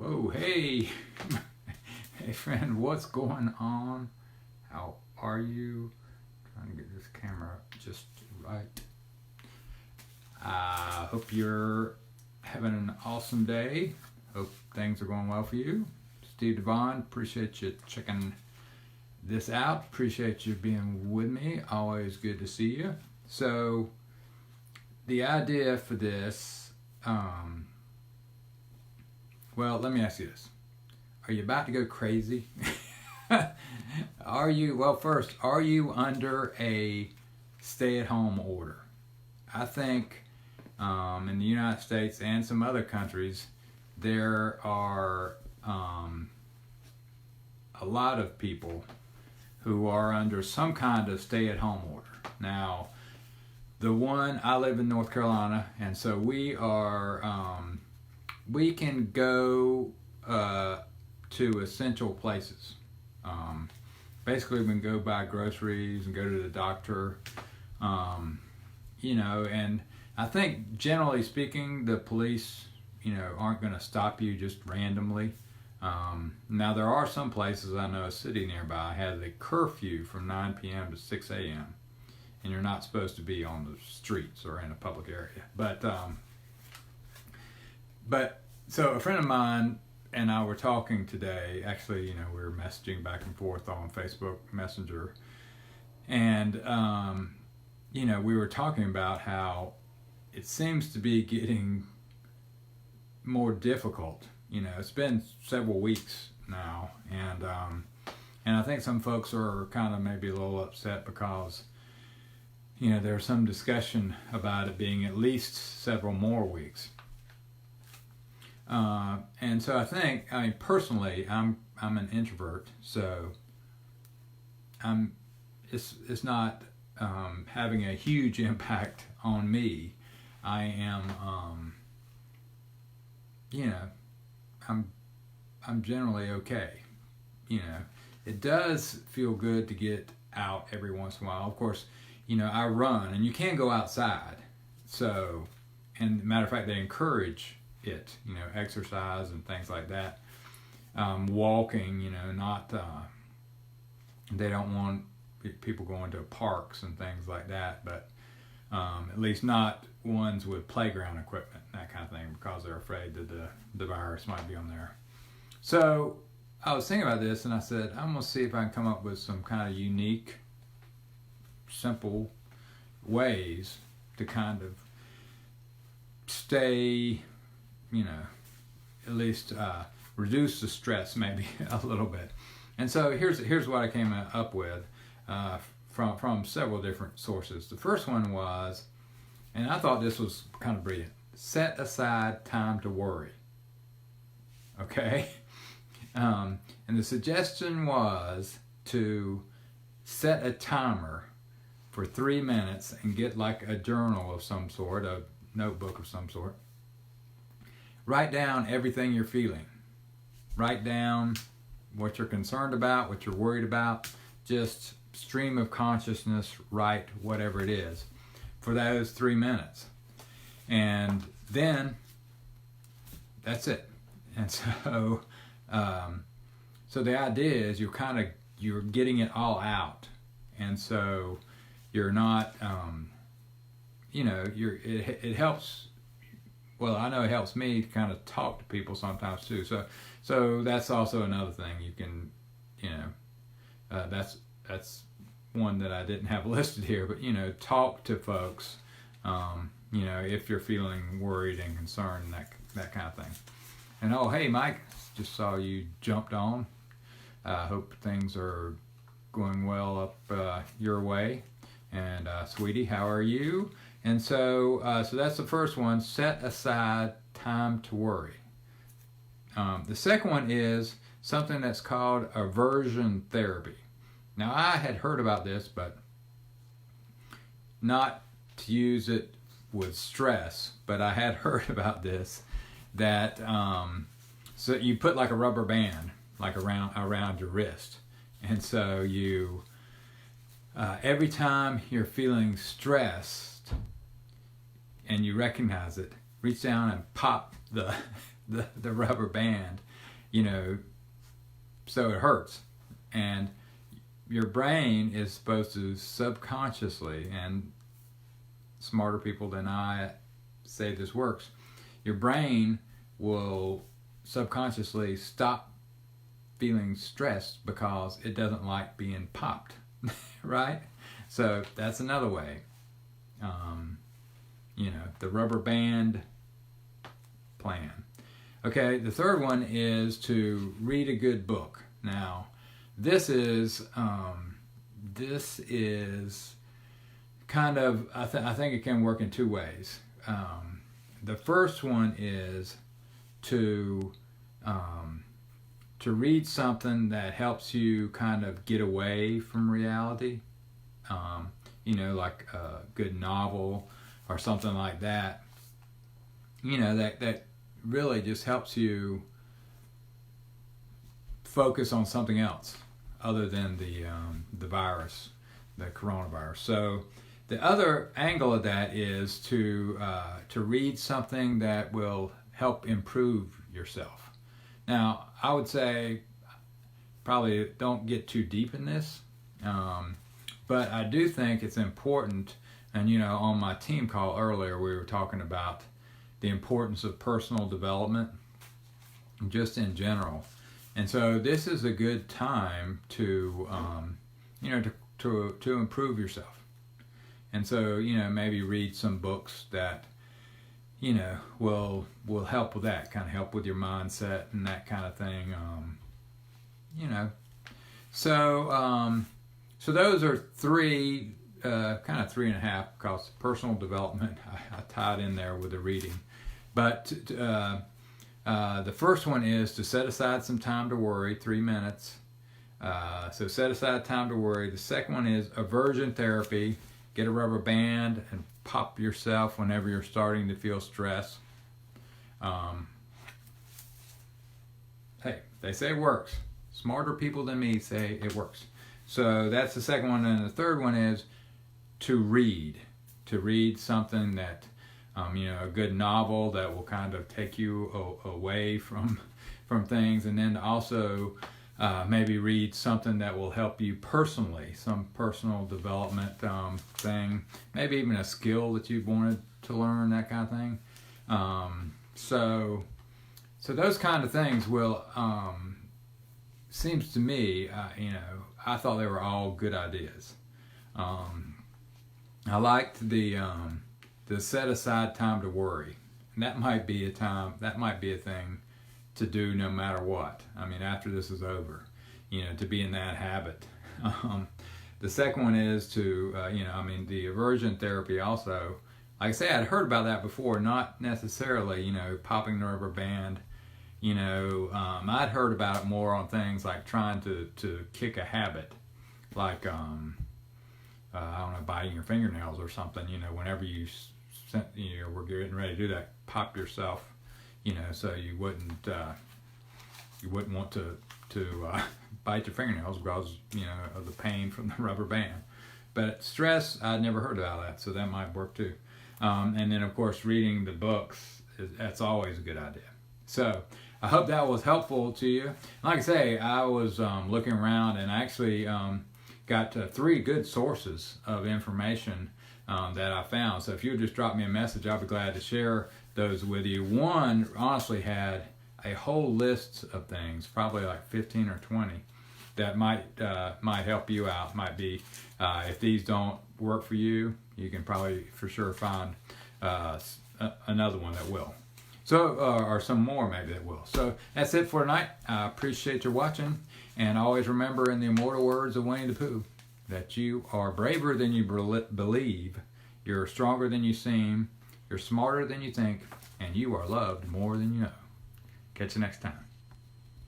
Whoa, hey, hey friend, what's going on? How are you? Trying to get this camera just right. I hope you're having an awesome day. Hope things are going well for you. Steve Devon, appreciate you checking this out. Appreciate you being with me. Always good to see you. So, the idea for this, well, let me ask you this. Are you about to go crazy? Are you under a stay-at-home order? I think in the United States and some other countries, there are a lot of people who are under some kind of stay-at-home order. Now, I live in North Carolina, and so we can go to essential places. Basically, we can go buy groceries and go to the doctor, and I think generally speaking, the police, aren't going to stop you just randomly. Now, there are some places, I know a city nearby has a curfew from 9 p.m. to 6 a.m. and you're not supposed to be on the streets or in a public area. But so a friend of mine and I were talking today. Actually, we were messaging back and forth on Facebook Messenger, and we were talking about how it seems to be getting more difficult. It's been several weeks now, and I think some folks are kind of maybe a little upset because there's some discussion about it being at least several more weeks. And so personally, I'm an introvert, so it's not having a huge impact on me. I am, I'm generally okay. It does feel good to get out every once in a while. Of course, I run, and you can go outside. So, and matter of fact, they encourage it, exercise and things like that. Walking, not, they don't want people going to parks and things like that, but at least not ones with playground equipment, that kind of thing, because they're afraid that the virus might be on there. So I was thinking about this, and I said, I'm going to see if I can come up with some kind of unique, simple ways to kind of stay, at least reduce the stress maybe a little bit. And so here's what I came up with from several different sources. The first one was, and I thought this was kind of brilliant, set aside time to worry. Okay? And the suggestion was to set a timer for 3 minutes and get like a journal of some sort, a notebook of some sort. Write down everything you're feeling. Write down what you're concerned about, what you're worried about. Just stream of consciousness, write whatever it is for those 3 minutes. And then that's it. And so so the idea is you're getting it all out. And so you're not it helps. Well, I know it helps me to kind of talk to people sometimes too. So that's also another thing you can, that's one that I didn't have listed here. But talk to folks, if you're feeling worried and concerned, that kind of thing. And oh, hey, Mike, just saw you jumped on. Hope things are going well up your way. And sweetie, how are you? And so that's the first one. Set aside time to worry. The second one is something that's called aversion therapy. Now, I had heard about this, but not to use it with stress. But I had heard about this that so you put like a rubber band like around your wrist, and so you every time you're feeling stressed and you recognize it, reach down and pop the the rubber band, you know, so it hurts. And your brain is supposed to subconsciously, and smarter people than I say this works, your brain will subconsciously stop feeling stressed because it doesn't like being popped, right? So that's another way. You know, the rubber band plan. Okay, the third one is to read a good book. Now, this is kind of, I think it can work in two ways. The first one is to read something that helps you kind of get away from reality. You know, like a good novel or something like that. You know, that really just helps you focus on something else other than the virus, the coronavirus. So the other angle of that is to read something that will help improve yourself. Now, I would say probably don't get too deep in this, but I do think it's important. And you know, on my team call earlier, we were talking about the importance of personal development, just in general. And so this is a good time to, you know, to improve yourself. And so, you know, maybe read some books that, you know, will help with that, kind of help with your mindset and that kind of thing. You know, so those are three, kind of 3.5, because personal development I tied in there with the reading. But the first one is to set aside some time to worry, 3 minutes. So set aside time to worry. The second one is aversion therapy. Get a rubber band and pop yourself whenever you're starting to feel stress. Hey, they say it works. Smarter people than me say it works. So that's the second one. And the third one is to read something that, you know, a good novel that will kind of take you away from things, and then also maybe read something that will help you personally, some personal development thing, maybe even a skill that you've wanted to learn, that kind of thing. So those kind of things will, seems to me, you know, I thought they were all good ideas. I liked the set aside time to worry. And that might be a thing to do no matter what. I mean, after this is over, you know, to be in that habit. The second one is to, you know, I mean, the aversion therapy also, like I say, I'd heard about that before, not necessarily, you know, popping the rubber band. You know, I'd heard about it more on things like trying to kick a habit, like, I don't know, biting your fingernails or something. You know, whenever you were getting ready to do that, pop yourself, you know, so you wouldn't want to bite your fingernails because, you know, of the pain from the rubber band. But stress, I'd never heard about that, so that might work too. And then, of course, reading the books, that's always a good idea. So I hope that was helpful to you. Like I say, I was looking around and actually got 3 good sources of information that I found. So if you would just drop me a message, I'll be glad to share those with you. One honestly had a whole list of things, probably like 15 or 20, that might help you out. Might be, if these don't work for you, you can probably for sure find another one that will. So, or some more maybe that will. So that's it for tonight. I appreciate your watching. And always remember, in the immortal words of Winnie the Pooh, that you are braver than you believe, you're stronger than you seem, you're smarter than you think, and you are loved more than you know. Catch you next time.